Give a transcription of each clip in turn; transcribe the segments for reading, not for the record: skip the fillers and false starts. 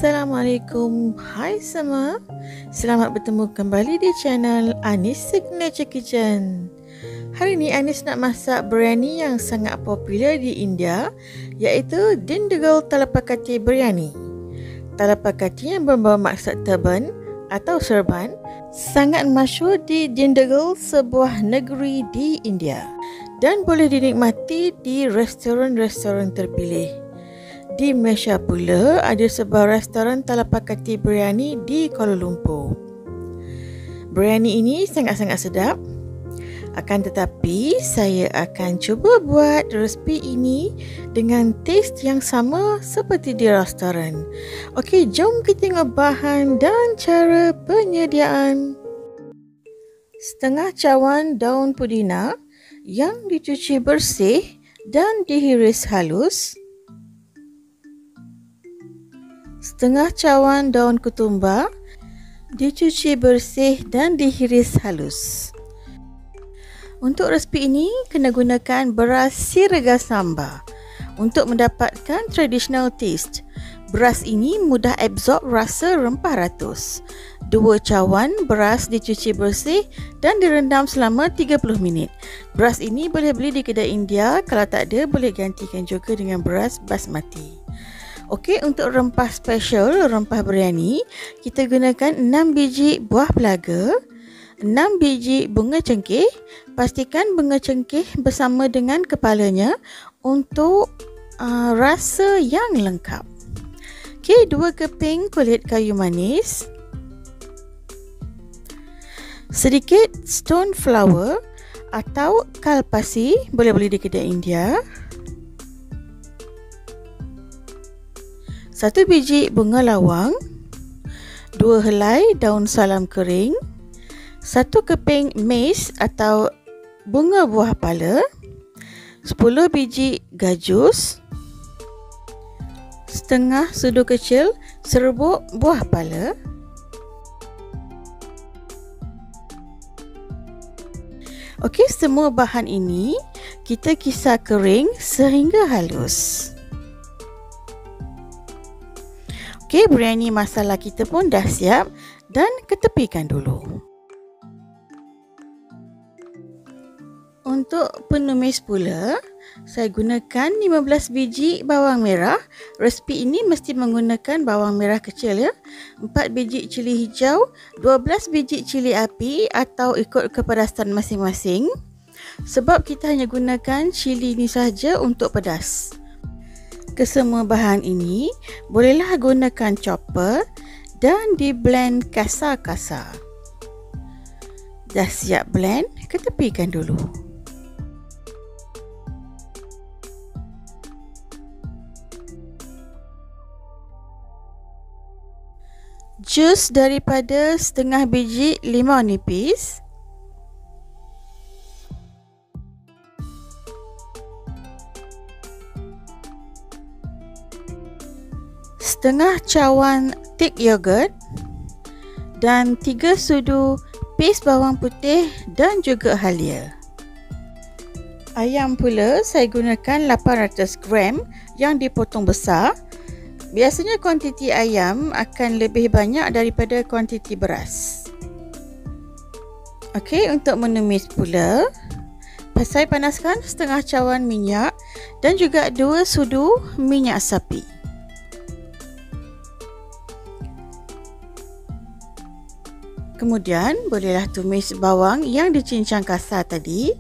Assalamualaikum. Hai semua. Selamat bertemu kembali di channel Anis Signature Kitchen. Hari ini Anis nak masak biryani yang sangat popular di India, iaitu Dindigul Talapakati Biryani. Talapakati yang membawa maksud turban atau serban sangat masyhur di Dindigul, sebuah negeri di India, dan boleh dinikmati di restoran-restoran terpilih. Di Malaysia pula ada sebuah restoran Talapakati Biryani di Kuala Lumpur. Biryani ini sangat-sangat sedap. Akan tetapi saya akan cuba buat resipi ini dengan taste yang sama seperti di restoran. Okey, jom kita tengok bahan dan cara penyediaan. Setengah cawan daun pudina yang dicuci bersih dan dihiris halus. Setengah cawan daun ketumbar dicuci bersih dan dihiris halus. Untuk resipi ini kena gunakan beras siraga samba untuk mendapatkan traditional taste. Beras ini mudah absorb rasa rempah ratus. 2 cawan beras dicuci bersih dan direndam selama 30 minit. Beras ini boleh beli di kedai India, kalau tak ada boleh gantikan juga dengan beras basmati. Okey, untuk rempah special, rempah biryani, kita gunakan 6 biji buah pelaga, 6 biji bunga cengkeh. Pastikan bunga cengkeh bersama dengan kepalanya untuk rasa yang lengkap. Okey, 2 keping kulit kayu manis, sedikit stone flower atau kalpasi, boleh beli di kedai India. 1 biji bunga lawang, 2 helai daun salam kering, 1 keping mace atau bunga buah pala, 10 biji gajus, setengah sudu kecil serbuk buah pala, okey, semua bahan ini kita kisar kering sehingga halus. Okey, biryani masala kita pun dah siap dan ketepikan dulu. Untuk penumis pula, saya gunakan 15 biji bawang merah. Resipi ini mesti menggunakan bawang merah kecil ya. 4 biji cili hijau, 12 biji cili api atau ikut kepedasan masing-masing. Sebab kita hanya gunakan cili ini saja untuk pedas. Kesemua bahan ini bolehlah gunakan chopper dan di blend kasar-kasar. Dah siap blend, ketepikan dulu. Jus daripada setengah biji limau nipis, setengah cawan thick yogurt dan 3 sudu paste bawang putih dan juga halia. Ayam pula saya gunakan 800 gram yang dipotong besar. Biasanya kuantiti ayam akan lebih banyak daripada kuantiti beras. Okey, untuk menumis pula, saya panaskan setengah cawan minyak dan juga 2 sudu minyak sapi. Kemudian bolehlah tumis bawang yang dicincang kasar tadi.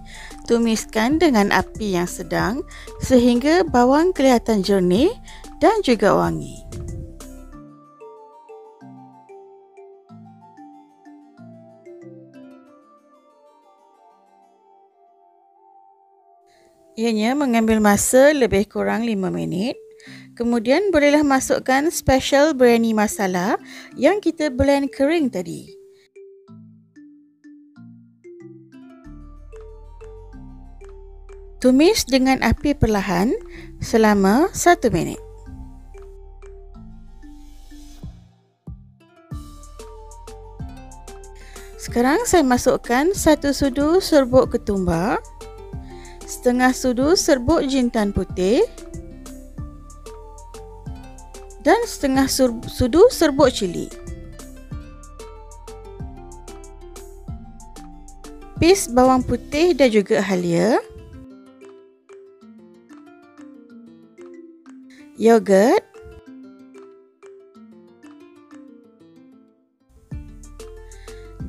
Tumiskan dengan api yang sedang sehingga bawang kelihatan jernih dan juga wangi. Ianya mengambil masa lebih kurang 5 minit. Kemudian bolehlah masukkan special biryani masala yang kita blend kering tadi. Tumis dengan api perlahan selama 1 minit. Sekarang saya masukkan 1 sudu serbuk ketumbar, setengah sudu serbuk jintan putih, dan setengah sudu serbuk cili. Pis bawang putih dan juga halia. Yogurt.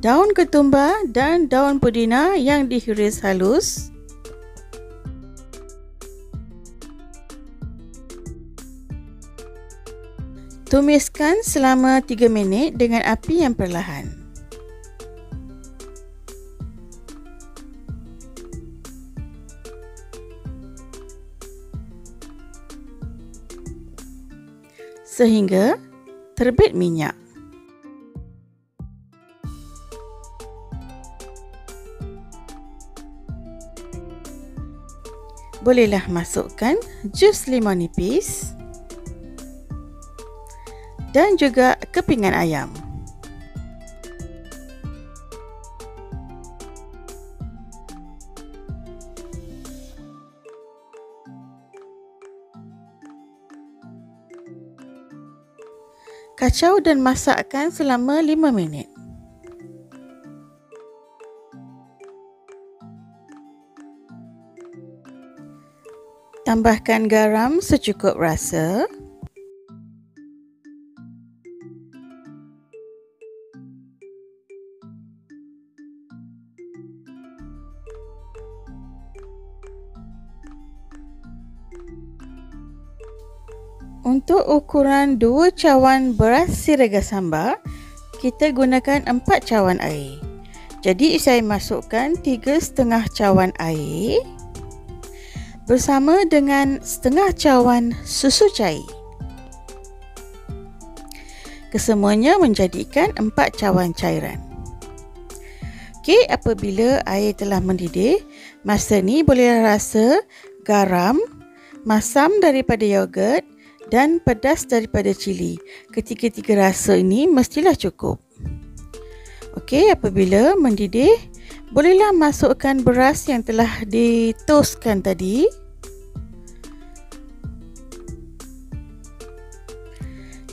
Daun ketumbar dan daun pudina yang dihiris halus. Tumiskan selama 3 minit dengan api yang perlahan. Sehingga terbit minyak. Bolehlah masukkan jus limau nipis dan juga kepingan ayam. Kacau dan masakkan selama 5 minit. Tambahkan garam secukup rasa. Untuk ukuran 2 cawan beras siraga sambal, kita gunakan 4 cawan air. Jadi saya masukkan 3,5 cawan air bersama dengan setengah cawan susu cair. Kesemuanya menjadikan 4 cawan cairan. Okey, apabila air telah mendidih, masa ni boleh rasa garam, masam daripada yogurt dan pedas daripada cili. Ketiga-tiga rasa ini mestilah cukup. Okey, apabila mendidih, bolehlah masukkan beras yang telah ditoskan tadi.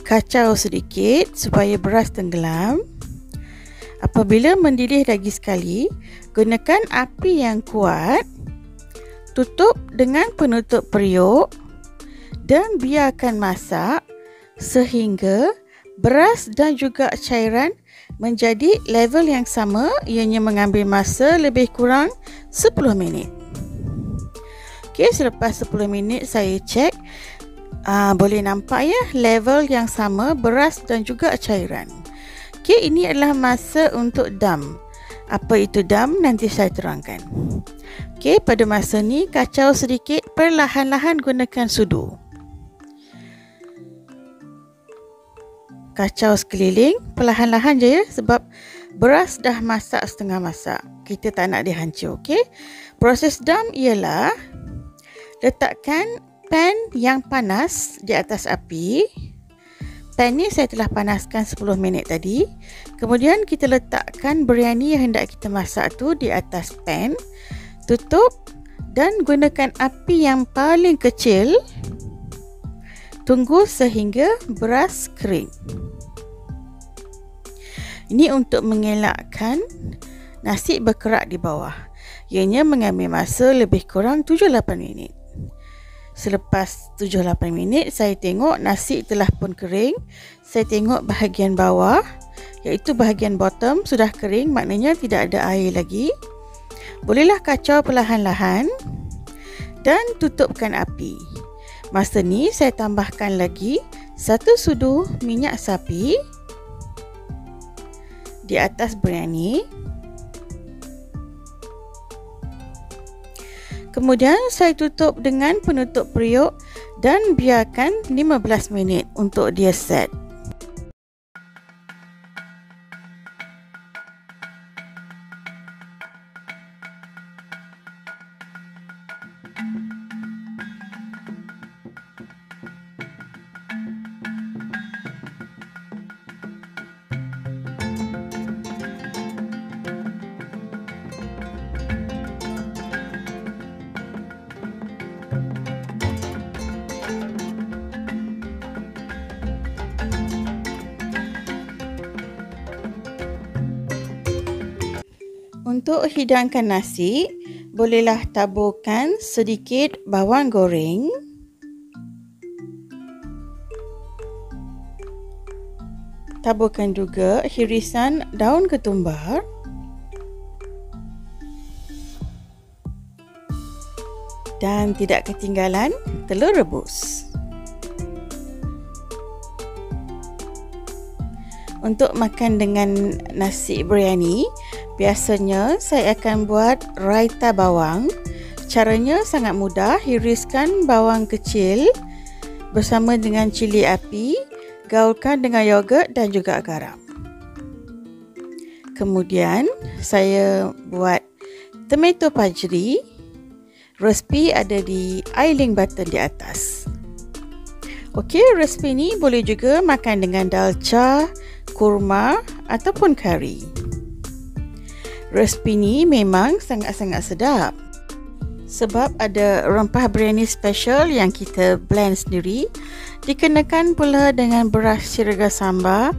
Kacau sedikit supaya beras tenggelam. Apabila mendidih lagi sekali, gunakan api yang kuat. Tutup dengan penutup periuk dan biarkan masak sehingga beras dan juga cairan menjadi level yang sama, ianya mengambil masa lebih kurang 10 minit. Okey, selepas 10 minit saya cek, boleh nampak ya level yang sama beras dan juga cairan. Okey, ini adalah masa untuk dam. Apa itu dam? Nanti saya terangkan. Okey, pada masa ni kacau sedikit, perlahan-lahan gunakan sudu. Kacau sekeliling, perlahan-lahan je ya, sebab beras dah masak setengah masak. Kita tak nak dia hancur, okey? Proses dam ialah letakkan pan yang panas di atas api. Pan ni saya telah panaskan 10 minit tadi. Kemudian kita letakkan biryani yang hendak kita masak tu di atas pan. Tutup dan gunakan api yang paling kecil. Tunggu sehingga beras kering. Ini untuk mengelakkan nasi berkerak di bawah. Ianya mengambil masa lebih kurang 7-8 minit. Selepas 7-8 minit, saya tengok nasi telah pun kering. Saya tengok bahagian bawah, iaitu bahagian bottom sudah kering, maknanya tidak ada air lagi. Bolehlah kacau perlahan-lahan dan tutupkan api. Masa ni saya tambahkan lagi 1 sudu minyak sapi di atas biryani. Kemudian saya tutup dengan penutup periuk dan biarkan 15 minit untuk dia set. Untuk hidangkan nasi, bolehlah taburkan sedikit bawang goreng, taburkan juga hirisan daun ketumbar, dan tidak ketinggalan telur rebus. Untuk makan dengan nasi biryani, biasanya saya akan buat raita bawang. Caranya sangat mudah. Hiriskan bawang kecil bersama dengan cili api, gaulkan dengan yogurt dan juga garam. Kemudian saya buat tomato pajri. Resipi ada di link button di atas. Okey, resipi ni boleh juga makan dengan dalca, kurma ataupun kari. Resipi ni memang sangat-sangat sedap sebab ada rempah biryani special yang kita blend sendiri, dikenakan pula dengan beras sirega sambal.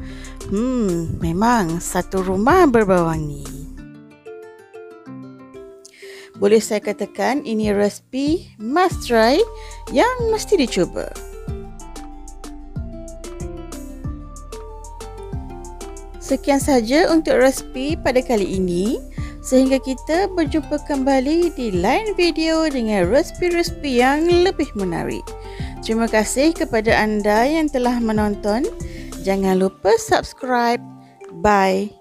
Memang satu rumah berbawang ni. Boleh saya katakan ini resipi must try yang mesti dicuba. Sekian saja untuk resipi pada kali ini. Sehingga kita berjumpa kembali di lain video dengan resipi-resipi yang lebih menarik. Terima kasih kepada anda yang telah menonton. Jangan lupa subscribe. Bye.